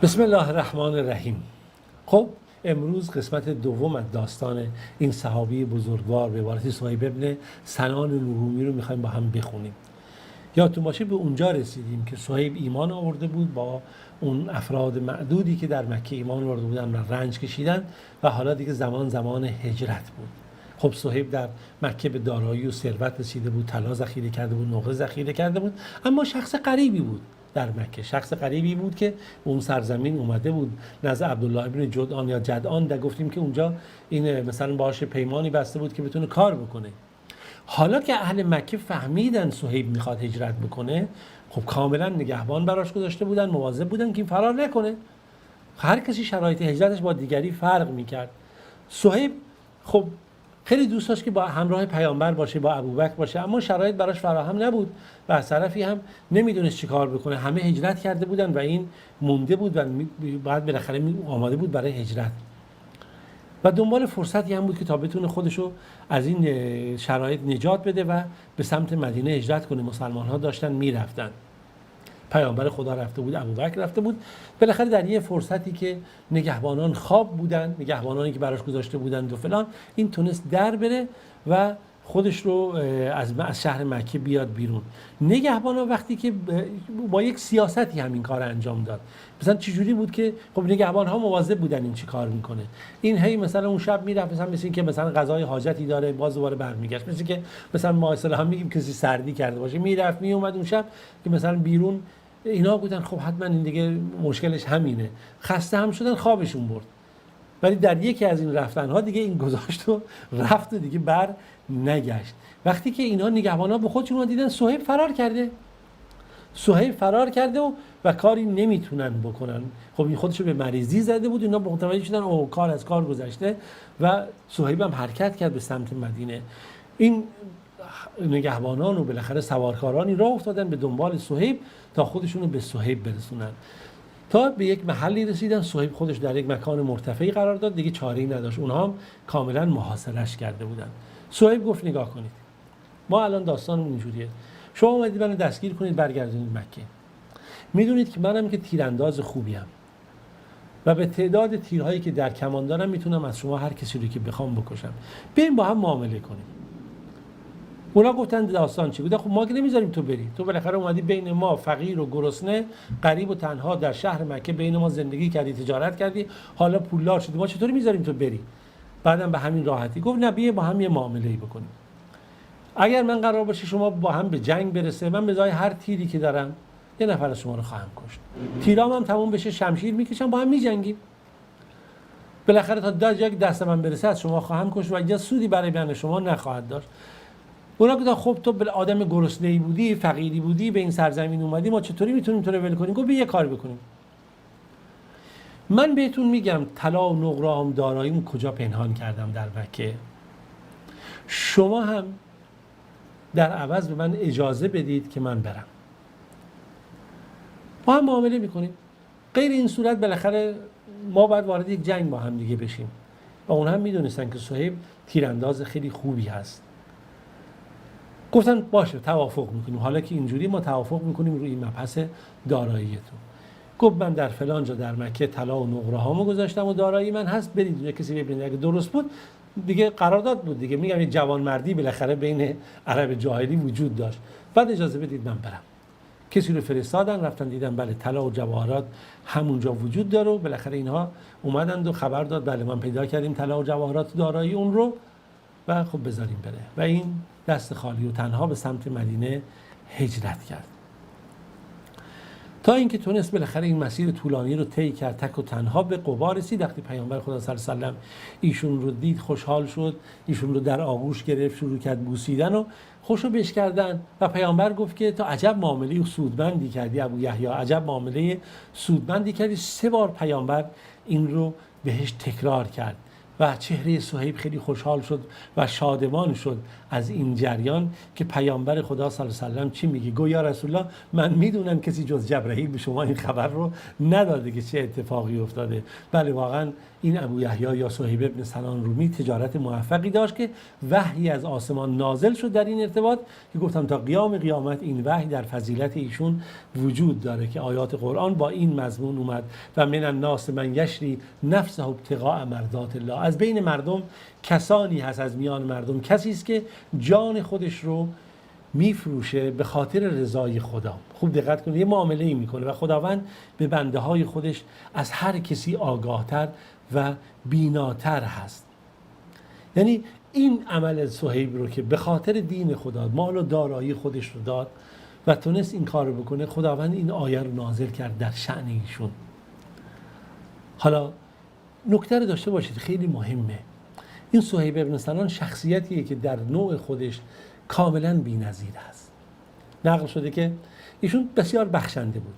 بسم الله الرحمن الرحیم. خب امروز قسمت دوم از داستان این صحابی بزرگوار به عبارت صهیب ابن سنان الرومی رو میخوایم با هم بخونیم. یادتون باشه به اونجا رسیدیم که صهیب ایمان آورده بود، با اون افراد معدودی که در مکه ایمان آورده بودن و رنج کشیدن و حالا دیگه زمان هجرت بود. خب صهیب در مکه به دارایی و ثروت رسیده بود، طلا ذخیره کرده بود، نقره ذخیره کرده بود، اما شخص غریبی بود در مکه. شخص غریبی بود که اون سرزمین اومده بود نزد عبدالله ابن جدعان یا جدعان، در گفتیم که اونجا این مثلا باهاش پیمانی بسته بود که بتونه کار بکنه. حالا که اهل مکه فهمیدن صهیب میخواد هجرت بکنه، خب کاملا نگهبان براش گذاشته بودن، مواظب بودن که این فرار نکنه. هر کسی شرایط هجرتش با دیگری فرق میکرد. صهیب خب خیلی دوست داشت که با همراه پیامبر باشه، با ابوبکر باشه، اما شرایط براش فراهم نبود و از طرفی هم نمیدونست چی کار بکنه. همه هجرت کرده بودن و این مونده بود و بعد بالاخره آماده بود برای هجرت و دنبال فرصتی هم بود که تا بتونه خودشو از این شرایط نجات بده و به سمت مدینه هجرت کنه. مسلمان ها داشتن میرفتن، پیامبر خدا رفته بود، ابوبکر رفته بود. بالاخره در یه فرصتی که نگهبانان خواب بودن، نگهبانانی که براش گذاشته بودند و فلان، این تونست در بره و خودش رو از شهر مکه بیاد بیرون. نگهبانان وقتی که با یک سیاستی همین کار انجام داد، مثلا چجوری بود که خب نگهبان ها مواظب بودن این چی کار میکنه. این هی مثلا اون شب میرفت، مثلا مثل اینکه مثلا غذای حاجتی داره باز دوباره برمیگشت، مثل که مثلا ما اصلا هم میگیم کسی سردی کرده باشه، میرفت میومد اون شب که مثلا بیرون. اینا بودن خب حتما این دیگه مشکلش همینه، خسته هم شدن، خوابشون برد. ولی در یکی از این رفتنها دیگه این گذاشت و رفت و دیگه بر نگشت. وقتی که اینا نگهبانا به خودشون دیدن صهیب فرار کرده، صهیب فرار کرده و کاری نمیتونن بکنن. خب این خودشو به مریضی زده بود، اینا متوجه شدن او کار از کار گذشته و صهیب هم حرکت کرد به سمت مدینه. این نگهبانان و بالاخره سوارکارانی راه افتادن به دنبال صهیب تا خودشونو به صهیب برسونن. تا به یک محلی رسیدن، صهیب خودش در یک مکان مرتفعی قرار داد، دیگه چاره‌ای نداشت، اونها هم کاملا محاصره‌اش کرده بودن. صهیب گفت نگاه کنید، ما الان داستانمون اینجوریه، شما اومدید منو دستگیر کنید برگردونید مکه، میدونید که منم که تیرانداز خوبیم و به تعداد تیرهایی که در کمان دارم میتونم از شما هر کسی رو که بخوام بکشم، بیاین با هم معامله کنیم. اونا گفتن داستان چی بوده؟ خب ما که نمیذاریم تو بری، تو بالاخره اومدی بین ما فقیر و گرسنه، غریب و تنها در شهر مکه بین ما زندگی کردی، تجارت کردی، حالا پولدار شدی، ما چطوری میذاریم تو بری؟ بعدم به همین راحتی گفت نه، بیا با هم یه معامله‌ای بکنیم. اگر من قرار باشه شما با هم به جنگ برسه، من به جای هر تیری که دارم یه نفر از شما رو خواهم کشت، تیرام هم تموم بشه، شمشیر میکشم، با هم میجنگیم، بالاخره تا یک دست من برسه از شما خواهم کشت و اینجا سودی برای من شما نخواهد داشت. اونا گفتن خب تو به آدم گرسنه‌ای بودی، فقیری بودی، به این سرزمین اومدی، ما چطوری میتونیم تو رو ول کنیم؟ گفت بیا یه کار بکنیم، من بهتون میگم طلا و نقره داراییم کجا پنهان کردم در مکه، شما هم در عوض به من اجازه بدید که من برم، با هم معامله میکنیم. غیر این صورت بالاخره ما باید وارد یک جنگ با هم دیگه بشیم و اون هم میدونستن که صهیب تیرانداز خیلی خوبی هست. گفتن باشه توافق میکنیم، حالا که اینجوری ما توافق میکنیم روی این مبحث داراییتون. گفت من در فلان جا در مکه طلا و نقره هامو گذاشتم و دارایی من هست، برید اونجا کسی ببینید، اگه درست بود دیگه قرارداد بود دیگه، میگم یه جوانمردی بالاخره بین عرب جاهلی وجود داشت، بعد اجازه بدید من برم. کسی رو فرستادن، رفتن دیدن بله طلا و جواهرات همونجا وجود داره و بالاخره اینها اومدند و خبر داد بله من پیدا کردیم طلا و جواهرات دارایی اون رو و خب بذاریم بره. و این دست خالی و تنها به سمت مدینه هجرت کرد تا اینکه تونست بالاخره این مسیر طولانی رو طی کرد، تک و تنها به قبا رسید. وقتی پیامبر خدا صلی الله علیه و سلم ایشون رو دید خوشحال شد، ایشون رو در آغوش گرفت، شروع کرد بوسیدن و خوشو بش کردن و پیامبر گفت که تو عجب معامله سودمندی کردی ابو یحیی، عجب معامله سودمندی کردی. 3 بار پیامبر این رو بهش تکرار کرد و چهره صهیب خیلی خوشحال شد و شادمان شد از این جریان که پیامبر خدا صلی الله علیه و سلم چی میگه. گویا یا رسول الله من میدونم کسی جز جبرئیل به شما این خبر رو نداده که چه اتفاقی افتاده. بله واقعا این ابو یحیی یا صهیب ابن سنان رومی تجارت موفقی داشت که وحی از آسمان نازل شد در این ارتباط که گفتم تا قیام قیامت این وحی در فضیلت ایشون وجود داره که آیات قرآن با این مضمون اومد و من الناس من یشری نفسه ابتغاء مرضات الله. از بین مردم کسانی هست، از میان مردم کسی است که جان خودش رو میفروشه به خاطر رضای خدا. خوب دقت کنید، یه معامله ای میکنه و خداوند به بنده های خودش از هر کسی آگاهتر و بیناتر هست. یعنی این عمل صهیب رو که به خاطر دین خدا مال و دارایی خودش رو داد و تونست این کار رو بکنه، خداوند این آیه رو نازل کرد در شأن ایشون. حالا نکته رو داشته باشید خیلی مهمه، این صهیب ابن سنان شخصیتیه که در نوع خودش کاملا بی‌نظیر است. نقل شده که ایشون بسیار بخشنده بود،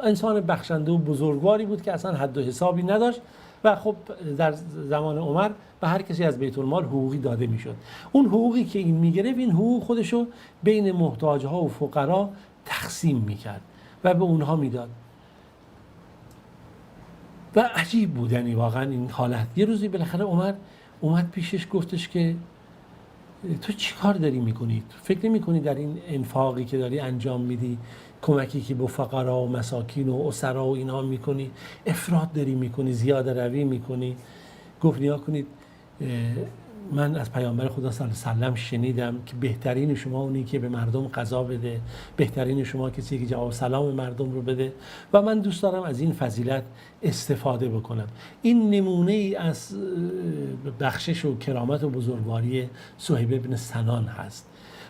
انسان بخشنده و بزرگواری بود که اصلا حد و حسابی نداشت و خب در زمان عمر به هر کسی از بیت المال حقوقی داده میشد. اون حقوقی که این میگرفت، این حقوق خودشو بین محتاجها و فقرا تقسیم میکرد و به اونها میداد و عجیب بودنی واقعا این حالت. یه روزی بالاخره عمر اومد پیشش گفتش که تو چی کار داری میکنی؟ فکر نمی کنی در این انفاقی که داری انجام میدی، کمکی که به فقرا و مساکین و اسرا و اینا میکنی، افراط داری میکنی، زیاده روی میکنی؟ گفت نیا کنید، من از پیامبر خدا صلی الله علیه و سلم شنیدم که بهترین شما اونی که به مردم غذا بده، بهترین شما کسی که جواب سلام مردم رو بده و من دوست دارم از این فضیلت استفاده بکنم. این نمونه ای از بخشش و کرامت و بزرگواری صهیب ابن سنان هست.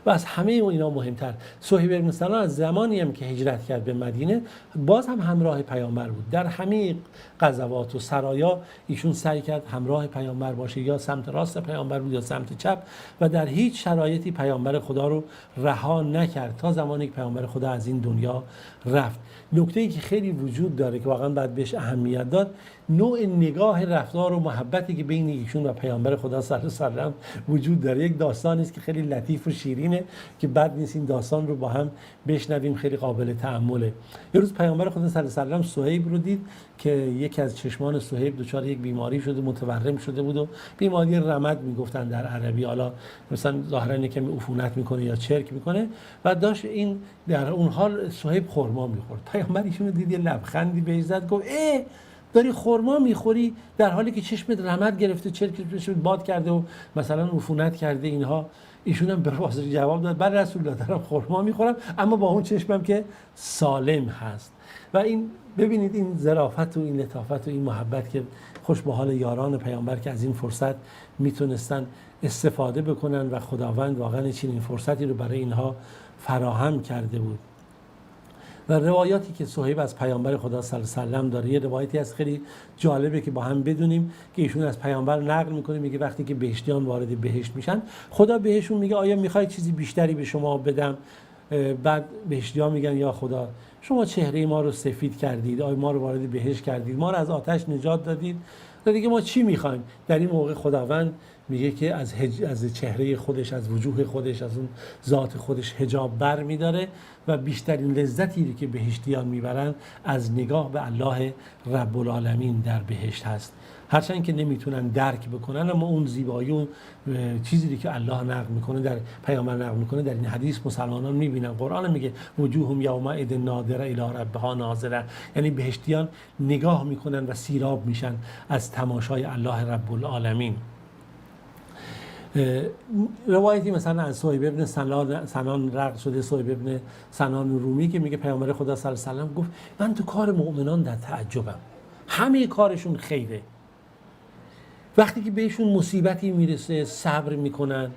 و از همه اینا مهمتر، صهیب ابن سنان از زمانی هم که هجرت کرد به مدینه باز هم همراه پیامبر بود. در همه غزوات و سرایا ایشون سعی کرد همراه پیامبر باشه، یا سمت راست پیامبر بود یا سمت چپ، و در هیچ شرایطی پیامبر خدا رو رها نکرد تا زمانی که پیامبر خدا از این دنیا رفت. نکته‌ای که خیلی وجود داره که واقعا باید بهش اهمیت داد، نوع نگاه، رفتار و محبتی که بین ایشون و پیامبر خدا صلی الله علیه و سلم وجود داره. یک داستانی است که خیلی لطیف و شیرینه که بد نیست این داستان رو با هم بشنویم، خیلی قابل تأمله. یه روز پیامبر خدا صلی الله علیه و سلم صهیب رو دید که یکی از چشمان صهیب دچار یک بیماری شده، متورم شده بود و بیماری رمد میگفتن در عربی، حالا مثلا ظاهرا یکم عفونت میکنه یا چرک میکنه و داشت این در اون حال صهیب خرما میخورد. پیامبر ایشون رو دید، یه لبخندی بهش زد، گفت داری خرما میخوری در حالی که چشمت رمد گرفته، چرک باد کرده و مثلا عفونت کرده اینها. ایشون هم به واسطه جواب داد بله رسول الله دارم خرما میخورم اما با اون چشمم که سالم هست. و این ببینید این ظرافت و این لطافت و این محبت که خوش به حال یاران پیامبر که از این فرصت میتونستن استفاده بکنن و خداوند واقعا چنین فرصتی رو برای اینها فراهم کرده بود. و روایاتی که صهیب از پیامبر خدا صلی الله علیه و سلم داره، یه روایتی از خیلی جالبه که با هم بدونیم که ایشون از پیامبر نقل میکنه، میگه وقتی که بهشتیان وارد بهشت میشن خدا بهشون میگه آیا میخوای چیزی بیشتری به شما بدم؟ بعد بهشتیان میگن یا خدا شما چهره ما رو سفید کردید، آیا ما رو وارد بهشت کردید، ما رو از آتش نجات دادید، دیگه ما چی میخوایم؟ در این موقع خداوند میگه که از چهره خودش، از وجوه خودش، از اون ذات خودش حجاب بر میداره و بیشترین لذتی که بهشتیان میبرن از نگاه به الله رب العالمین در بهشت هست. هرچند که نمیتونن درک بکنن اما اون زیبایی و چیزی که الله نقل میکنه، در پیامبر نقل میکنه، در این حدیث مسلمانان میبینن. قرآن میگه وجوههم یومئذ ناظره الی ربها ناظره، یعنی بهشتیان نگاه میکنن و سیراب میشن از تماشای الله رب العالمین. روایتی مثلا از صهیب ابن سنان نقل شده، صهیب ابن سنان رومی که میگه پیامبر خدا صلی الله علیه و سلم گفت من تو کار مؤمنان در تعجبم، همه کارشون خیره، وقتی که بهشون مصیبتی میرسه صبر میکنن،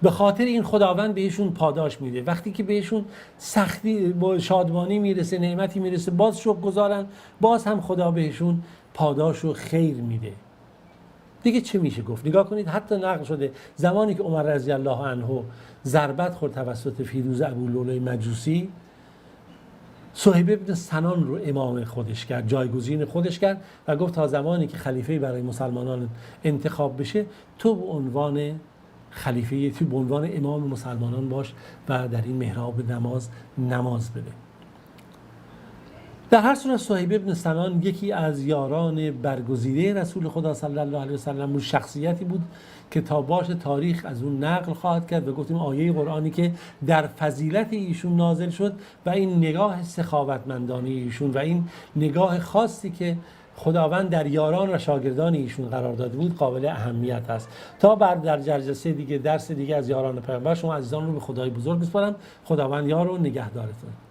به خاطر این خداوند بهشون پاداش میده، وقتی که بهشون سختی با شادمانی میرسه، نعمتی میرسه، باز شکرگزارن، باز هم خدا بهشون پاداش و خیر میده. دیگه چه میشه گفت؟ نگاه کنید حتی نقل شده زمانی که عمر رضی الله عنه ضربت خورد توسط فیروز ابولؤلؤ مجوسی، صهیب ابن سنان رو امام خودش کرد، جایگزین خودش کرد و گفت تا زمانی که خلیفه برای مسلمانان انتخاب بشه تو به عنوان خلیفه، تو به عنوان امام مسلمانان باش و در این محراب نماز بده. در هر صورت صهیب ابن سنان یکی از یاران برگزیده رسول خدا صلی الله علیه و سلم بود، شخصیتی بود که تا باش تاریخ از اون نقل خواهد کرد و گفتیم آیه قرآنی که در فضیلت ایشون نازل شد و این نگاه سخاوتمندانه ایشون و این نگاه خاصی که خداوند در یاران و شاگردان ایشون قرار داده بود قابل اهمیت است. تا در جلسه دیگه درس دیگه از یاران پیامبر شما عزیزان رو به خدای بزرگ میسپارم. خداوند یار و نگهدارتون.